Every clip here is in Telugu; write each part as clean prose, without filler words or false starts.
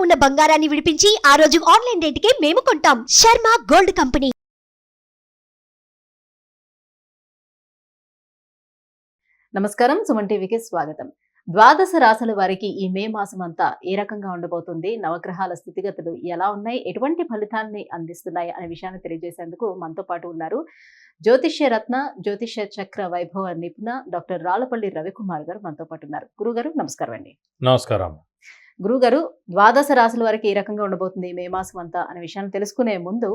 ఉన్న బంగారాన్ని విడిపించి ఆ రోజు ఆన్లైన్ రేటుకే మేము కొంటాం. Sharma gold company. నమస్కారం, సుమన్ టీవీకి స్వాగతం. ద్వాదశ రాశుల వారికి ఈ మే మాసం అంతా ఏ రకంగా ఉండబోతుంది, నవగ్రహాల స్థితిగతులు ఎలా ఉన్నాయి, ఎటువంటి ఫలితాన్ని అందిస్తున్నాయి అనే విషయాన్ని తెలియజేసేందుకు మనతో పాటు ఉన్నారు జ్యోతిష్య రత్న, జ్యోతిష్య చక్ర వైభవ నిపుణ డాక్టర్ రాళ్లపల్లి రవికుమార్ గారు మనతో పాటు ఉన్నారు. గురుగారు నమస్కారం అండి. నమస్కారం. గురుగారు, ద్వాదశ రాశుల వారికి ఏ రకంగా ఉండబోతుంది మే మాసం అంతా అనే విషయాన్ని తెలుసుకునే ముందు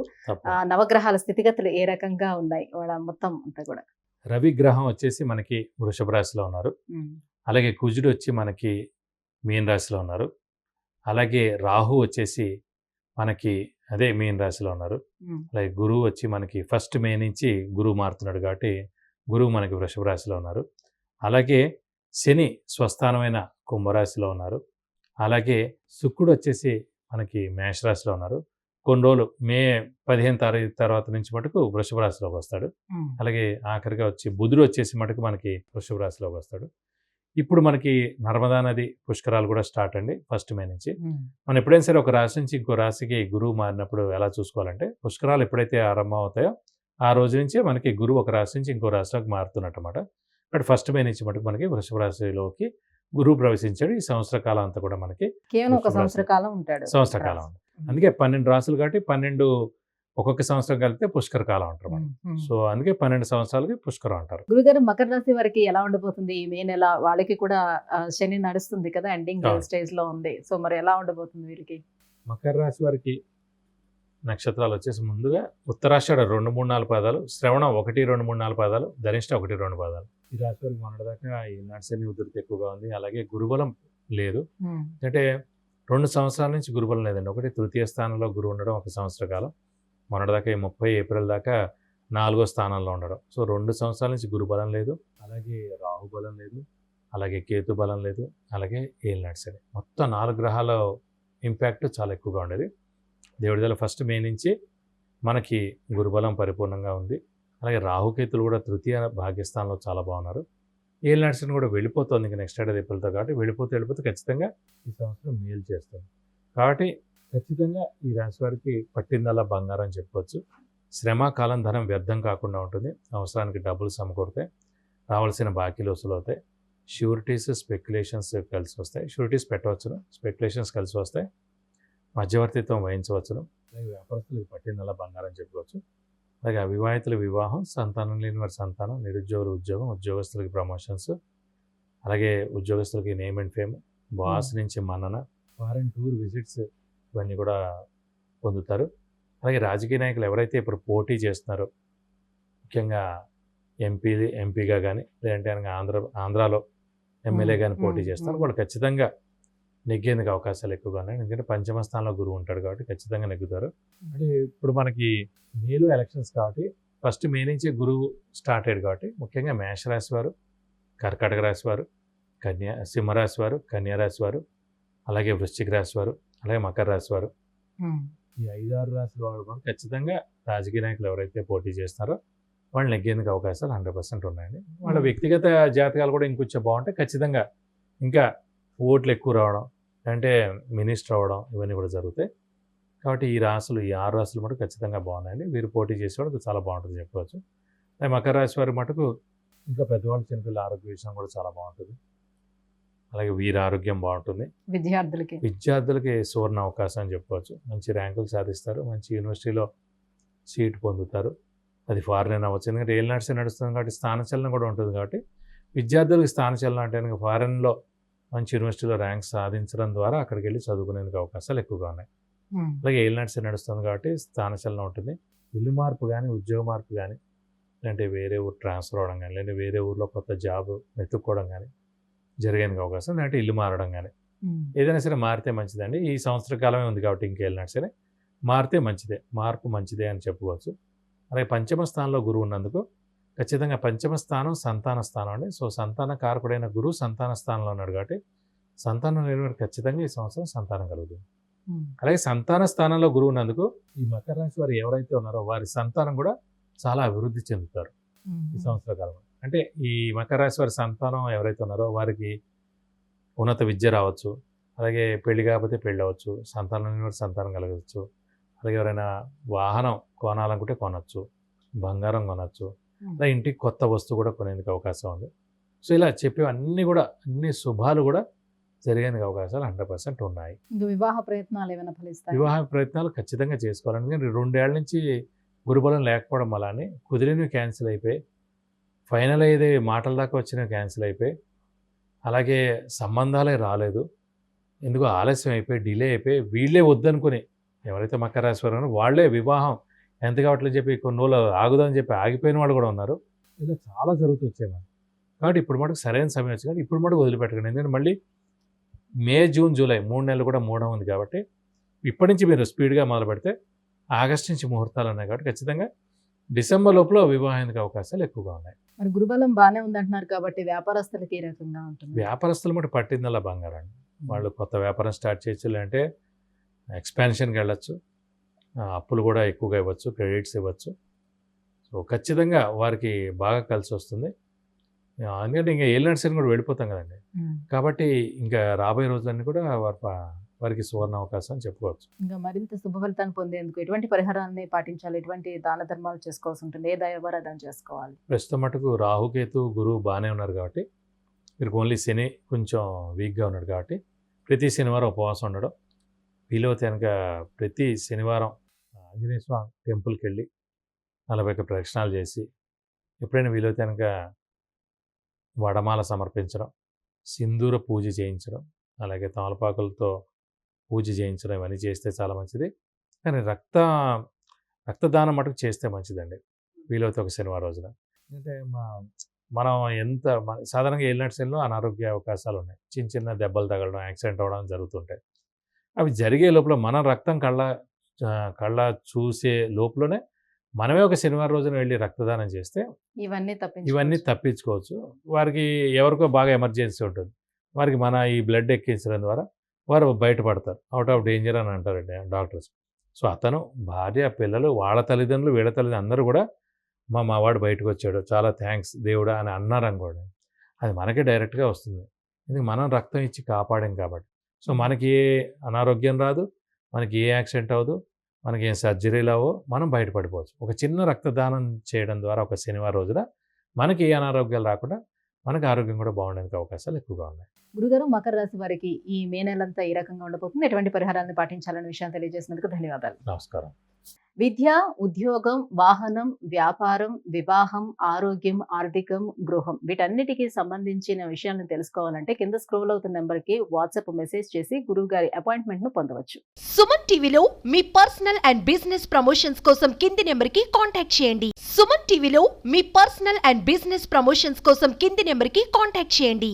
నవగ్రహాల స్థితిగతులు ఏ రకంగా ఉన్నాయి వాళ్ళ మొత్తం అంతా కూడా. రవి గ్రహం వచ్చేసి మనకి వృషభ రాశిలో ఉన్నారు. అలాగే కుజుడు వచ్చి మనకి మీన రాశిలో ఉన్నారు. అలాగే రాహు వచ్చేసి మనకి అదే మీన రాశిలో ఉన్నారు. అలాగే గురువు వచ్చి మనకి 1 మే నుంచి గురువు మారుతున్నాడు కాబట్టి గురువు మనకి వృషభ రాశిలో ఉన్నారు. అలాగే శని స్వస్థానమైన కుంభరాశిలో ఉన్నారు. అలాగే శుక్రుడు వచ్చేసి మనకి మేషరాశిలో ఉన్నారు. కొన్ని రోజులు మే 15 తారీఖు తర్వాత నుంచి మటుకు వృషభ రాశిలోకి వస్తాడు. అలాగే ఆఖరిగా వచ్చి బుధుడు వచ్చేసి మటుకు మనకి వృషభ రాశిలోకి వస్తాడు. ఇప్పుడు మనకి నర్మదా నది పుష్కరాలు కూడా స్టార్ట్ అండి 1 మే నుంచి. మనం ఎప్పుడైనా సరే ఒక రాశి నుంచి ఇంకో రాశికి గురువు మారినప్పుడు ఎలా చూసుకోవాలంటే, పుష్కరాలు ఎప్పుడైతే ఆరంభం అవుతాయో ఆ రోజు నుంచే మనకి గురువు ఒక రాశి నుంచి ఇంకో రాశిలోకి మారుతున్నట్టు అన్నమాట. బట్ 1 మే నుంచి మటుకు మనకి వృషభ రాశిలోకి గురువు ప్రవేశించాడు. ఈ సంవత్సర కాలం అంతా కూడా మనకి కేవలం ఒక సంవత్సర కాలం ఉంటాడు. సంవత్సర కాలం. అందుకే 12 రాసులు కాబట్టి 12 ఒక్కొక్క సంవత్సరం కలిపితే పుష్కర కాలం అంటారు మనం. సో అందుకే 12 సంవత్సరాలకి పుష్కరం అంటారు. గురుగారు, మకర రాశి వారికి ఎలా ఉండబోతుంది ఈ మే నెల? వాళ్ళకి కూడా శని నడుస్తుంది కదా, ఎండింగ్ స్టేజ్ లో ఉంది. సో మరి ఎలా ఉండబోతుంది వీరికి? మకర రాశి వారికి నక్షత్రాలు వచ్చేసి ముందుగా ఉత్తరాషాఢ 2, 3, 4 పాదాలు, శ్రవణం 1, 2, 3, 4 పాదాలు, ధనిష్ట 1, 2 పాదాలు. ఈ రాశి వారికి మొన్నటిదాకా ఈ శని ఉధృతి ఎక్కువగా ఉంది. అలాగే గురుబలం లేదు. అంటే 2 సంవత్సరాల నుంచి గురుబలం లేదండి. ఒకటి తృతీయ స్థానంలో గురువు ఉండడం 1 సంవత్సర కాలం, మొన్నటిదాకా 30 ఏప్రిల్ దాకా 4వ స్థానంలో ఉండడం. సో 2 సంవత్సరాల నుంచి గురుబలం లేదు. అలాగే రాహు బలం లేదు. అలాగే కేతు బలం లేదు. అలాగే ఏలినాటి శని. మొత్తం 4 గ్రహాల ఇంపాక్ట్ చాలా ఎక్కువగా ఉండేది. దేవుడిదల 1 మే నుంచి మనకి గురుబలం పరిపూర్ణంగా ఉంది. అలాగే రాహుకేతులు కూడా తృతీయ భాగ్యస్థానంలో చాలా బాగున్నారు. ఏలినాటి శని కూడా వెళ్ళిపోతుంది ఇంకా నెక్స్ట్ ఏడాది ఏప్రిల్తో. కాబట్టి వెళ్ళిపోతే ఖచ్చితంగా ఈ సంవత్సరం మేలు చేస్తుంది. కాబట్టి ఖచ్చితంగా ఈ రాశి వారికి పట్టిందల్లా బంగారం చెప్పుకోవచ్చు. శ్రమ, కాలం, ధనం వ్యర్థం కాకుండా ఉంటుంది. అవసరానికి డబ్బులు సమకూరుతాయి. రావాల్సిన బాకీలు వసూలు అవుతాయి. షూరిటీస్, స్పెక్యులేషన్స్ కలిసి వస్తాయి. షూరిటీస్ పెట్టవచ్చును, స్పెక్యులేషన్స్ కలిసి వస్తాయి. మధ్యవర్తిత్వం వహించవచ్చును. అలాగే వ్యాపారస్తులకు పట్టిందల్లా బంగారం చెప్పుకోవచ్చు. అలాగే అవివాహితుల వివాహం, సంతానం లేని వారి సంతానం, నిరుద్యోగుల ఉద్యోగం, ఉద్యోగస్తులకి ప్రమోషన్స్, అలాగే ఉద్యోగస్తులకి నేమ్ అండ్ ఫేమ్, బాస్ నుంచి మన్నన, ఫారెన్ టూర్ విజిట్స్ ఇవన్నీ కూడా పొందుతారు. అలాగే రాజకీయ నాయకులు ఎవరైతే ఇప్పుడు పోటీ చేస్తున్నారో, ముఖ్యంగా ఎంపీగా కానీ లేదంటే ఆంధ్రాలో ఎమ్మెల్యే కానీ పోటీ చేస్తున్నారు, వాళ్ళు ఖచ్చితంగా నెగ్గేందుకు అవకాశాలు ఎక్కువగా ఉన్నాయి. ఎందుకంటే 5వ స్థానంలో గురువు ఉంటాడు కాబట్టి ఖచ్చితంగా నెగ్గుతారు. అంటే ఇప్పుడు మనకి మేలో ఎలక్షన్స్ కాబట్టి 1 మే నుంచి గురువు స్టార్ట్ అయ్యాడు కాబట్టి ముఖ్యంగా మేషరాశి వారు, కర్కాటక రాశి వారు, సింహరాశి వారు, కన్యారాశి వారు, అలాగే వృశ్చిక రాశి వారు, అలాగే మకర రాశి వారు, ఈ 5-6 రాశుల వారు కూడా ఖచ్చితంగా రాజకీయ నాయకులు ఎవరైతే పోటీ చేస్తున్నారో వాళ్ళు నెగ్గేందుకు అవకాశాలు 100% ఉన్నాయండి. వాళ్ళ వ్యక్తిగత జాతకాలు కూడా ఇంకొంచెం బాగుంటే ఖచ్చితంగా ఇంకా ఓట్లు ఎక్కువ రావడం, అంటే మినిస్టర్ అవ్వడం, ఇవన్నీ కూడా జరుగుతాయి. కాబట్టి ఈ 6 రాశులు మటుకు ఖచ్చితంగా బాగున్నాయండి. వీరు పోటీ చేసేవాళ్ళకి చాలా బాగుంటుంది చెప్పుకోవచ్చు. మకర రాశి వారి మటుకు ఇంకా పెద్దవాళ్ళు, చిన్నపిల్లల ఆరోగ్య విషయం కూడా చాలా బాగుంటుంది. అలాగే వీరి ఆరోగ్యం బాగుంటుంది. విద్యార్థులకి సువర్ణ అవకాశం అని చెప్పుకోవచ్చు. మంచి ర్యాంకులు సాధిస్తారు. మంచి యూనివర్సిటీలో సీట్ పొందుతారు. అది ఫారెన్ అవ్వచ్చు. ఎందుకంటే ఏలినాటి శని నడుస్తుంది కాబట్టి స్థానచలనం కూడా ఉంటుంది. కాబట్టి విద్యార్థులకి స్థానచలనం అంటే కనుక ఫారెన్లో మంచి యూనివర్సిటీలో ర్యాంక్ సాధించడం ద్వారా అక్కడికి వెళ్ళి చదువుకునేందుకు అవకాశాలు ఎక్కువగా ఉన్నాయి. అలాగే ఏలినాటి శని నడుస్తుంది కాబట్టి స్థానచలనం ఉంటుంది. ఇల్లు మార్పు కానీ, ఉద్యోగ మార్పు కానీ, లేదంటే వేరే ఊరు ట్రాన్స్ఫర్ అవ్వడం కానీ, లేదంటే వేరే ఊర్లో కొత్త జాబ్ వెతుక్కోవడం కానీ జరిగేందుకు అవకాశం, లేదంటే ఇల్లు మారడం కానీ ఏదైనా సరే మారితే మంచిదండి. ఈ సంవత్సర కాలమే ఉంది కాబట్టి ఇంకా ఏలినాటి శని మారితే మంచిదే, మార్పు మంచిదే అని చెప్పుకోవచ్చు. అలాగే 5వ స్థానంలో గురువు ఉన్నందుకు ఖచ్చితంగా 5వ స్థానం సంతాన స్థానం అండి. సో సంతాన కారకుడైన గురువు సంతాన స్థానంలో ఉన్నాడు కాబట్టి సంతానం లేని వారికి ఖచ్చితంగా ఈ సంవత్సరం సంతానం కలుగుతుంది. అలాగే సంతాన స్థానంలో గురువు ఉన్నందుకు ఈ మకర రాశి వారు ఎవరైతే ఉన్నారో వారి సంతానం కూడా చాలా అభివృద్ధి చెందుతారు ఈ సంవత్సర కాలంలో. అంటే ఈ మకర రాశి వారి సంతానం ఎవరైతే ఉన్నారో వారికి ఉన్నత విద్య రావచ్చు, అలాగే పెళ్లి కాకపోతే పెళ్ళి అవ్వచ్చు, సంతానం కూడా సంతానం కలగవచ్చు, అలాగే ఎవరైనా వాహనం కొనాలనుకుంటే కొనవచ్చు, బంగారం కొనవచ్చు, అలా ఇంటికి కొత్త వస్తువు కూడా కొనేందుకు అవకాశం ఉంది. సో ఇలా చెప్పేవన్నీ కూడా అన్ని శుభాలు కూడా జరిగేందుకు అవకాశాలు 100% ఉన్నాయి. ఇంకా వివాహ ప్రయత్నాలు ఏమైనా ఫలిస్తాయి? వివాహ ప్రయత్నాలు ఖచ్చితంగా చేసుకోవాలి. ఎందుకంటే 2 ఏళ్ల నుంచి గురుబలం లేకపోవడం వల్లనే కుదిరినవి క్యాన్సిల్ అయిపోయి, ఫైనల్ అయ్యేది మాటల దాకా వచ్చినవి క్యాన్సిల్ అయిపోయి, అలాగే సంబంధాలే రాలేదు, ఎందుకో ఆలస్యం అయిపోయి, డిలే అయిపోయి, వీళ్ళే వద్దనుకుని ఎవరైతే మకర రాశి వారు ఉన్నారో వాళ్ళే వివాహం ఎంత కావట్లేదు చెప్పి కొన్ని రోజులు ఆగుదని చెప్పి ఆగిపోయిన వాళ్ళు కూడా ఉన్నారు. ఇలా చాలా జరుగుతూ వచ్చాయి మనం. కాబట్టి ఇప్పుడు మటుకు సరైన సమయం వచ్చింది కాబట్టి ఇప్పుడు మటుకు వదిలిపెట్టకండి. ఎందుకంటే మళ్ళీ మే, జూన్, జూలై 3 నెలలు కూడా మూఢం ఉంది కాబట్టి ఇప్పటి నుంచి మీరు స్పీడ్గా మొదలు పెడితే ఆగస్టు నుంచి ముహూర్తాలు ఉన్నాయి కాబట్టి ఖచ్చితంగా డిసెంబర్ లోపల వివాహానికి అవకాశాలు ఎక్కువగా ఉన్నాయి. మరి గురుబలం బాగానే ఉందంటున్నారు కాబట్టి వ్యాపారస్తులకి ఏ రకంగా ఉంటుంది? వ్యాపారస్తులు మటు పట్టిందల్లా బంగారం. వాళ్ళు కొత్త వ్యాపారం స్టార్ట్ చేయొచ్చు, లేదంటే ఎక్స్పాన్షన్కి వెళ్ళచ్చు, అప్పులు కూడా ఎక్కువగా ఇవ్వచ్చు, క్రెడిట్స్ ఇవ్వచ్చు. సో ఖచ్చితంగా వారికి బాగా కలిసి వస్తుంది. ఎందుకంటే ఇంకా ఏలినాటి శని కూడా వెళ్ళిపోతాం కదండి, కాబట్టి ఇంకా రాబోయే రోజులన్నీ కూడా వారికి సువర్ణ అవకాశం అని చెప్పుకోవచ్చు. ఇంకా మరింత శుభ ఫలితాన్ని పొందేందుకు ఎటువంటి పరిహారాన్ని పాటించాలి, ఎటువంటి దాన ధర్మాలు చేసుకోవాల్సి ఉంటుంది, ఏ దైవారాధన చేసుకోవాలి? ప్రస్తుతం మటుకు రాహుకేతు గురువు బాగానే ఉన్నారు కాబట్టి మీరు ఓన్లీ శని కొంచెం వీక్గా ఉన్నాడు కాబట్టి ప్రతి శనివారం ఉపవాసం ఉండడం, వీలైతే కనుక ప్రతి శనివారం ఆంజనేయ స్వామి టెంపుల్కి వెళ్ళి 41 ప్రదక్షిణాలు చేసి, ఎప్పుడైనా వీలైతే కనుక వడమాల సమర్పించడం, సింధూర పూజ చేయించడం, అలాగే తమలపాకులతో పూజ చేయించడం, ఇవన్నీ చేస్తే చాలా మంచిది. కానీ రక్తదానం మటుకు చేస్తే మంచిదండి వీలైతే ఒక శనివారం రోజున. అంటే మనం సాధారణంగా ఏలినాటి శనిలో అనారోగ్య అవకాశాలు ఉన్నాయి, చిన్న చిన్న దెబ్బలు తగలడం, యాక్సిడెంట్ అవ్వడం జరుగుతుంటాయి. అవి జరిగే లోపల మన రక్తం కళ్ళ చూసే లోపలనే మనమే ఒక శనివారం రోజున వెళ్ళి రక్తదానం చేస్తే ఇవన్నీ తప్పించుకోవచ్చు. వారికి ఎవరికో బాగా ఎమర్జెన్సీ ఉంటుంది, వారికి మన ఈ బ్లడ్ ఎక్కించడం ద్వారా వారు బయటపడతారు, అవుట్ ఆఫ్ డేంజర్ అని అంటారండి డాక్టర్స్. సో అతను భార్య, పిల్లలు, వాళ్ళ తల్లిదండ్రులు, వీళ్ళ తల్లిదండ్రులు అందరూ కూడా మా వాడు బయటకు వచ్చాడు, చాలా థ్యాంక్స్ దేవుడా అని అన్నారు అనుకోండి, అది మనకే డైరెక్ట్గా వస్తుంది. ఎందుకంటే మనం రక్తం ఇచ్చి కాపాడాం కాబట్టి. సో మనకి ఏ అనారోగ్యం రాదు, మనకి ఏ యాక్సిడెంట్ అవ్వదు, మనకి ఏం సర్జరీలు అవ్వో, మనం బయటపడిపోవచ్చు. ఒక చిన్న రక్తదానం చేయడం ద్వారా ఒక శనివారం రోజున మనకి ఏ అనారోగ్యాలు రాకుండా మనకి ఆరోగ్యం కూడా బాగుండడానికి అవకాశాలు ఎక్కువగా ఉన్నాయి. గురుగారు, మకర రాశి వారికి ఈ మే నెలంతా ఈ రకంగా ఉండబోతుంది, ఎటువంటి పరిహారాన్ని పాటించాలనే విషయాన్ని తెలియజేసినందుకు ధన్యవాదాలు. నమస్కారం. విద్య, ఉద్యోగం, వాహనం, వ్యాపారం, వివాహం, ఆరోగ్యం, ఆర్థికం, గృహం వీటన్నిటికీ సంబంధించిన విషయాలను తెలుసుకోవాలంటే కింద స్క్రోల్ అవుతున్న నెంబర్కి వాట్సాప్ మెసేజ్ చేసి గురువు గారి అపాయింట్మెంట్ ను పొందవచ్చు. సుమన్ టీవీలో మీ పర్సనల్ అండ్ బిజినెస్ ప్రమోషన్స్ కోసం కింది నెంబర్ కి కాంటాక్ట్ చేయండి. సుమన్ టీవీలో మీ పర్సనల్ అండ్ బిజినెస్ ప్రమోషన్స్ కోసం కింది నెంబర్ కి కాంటాక్ట్ చేయండి.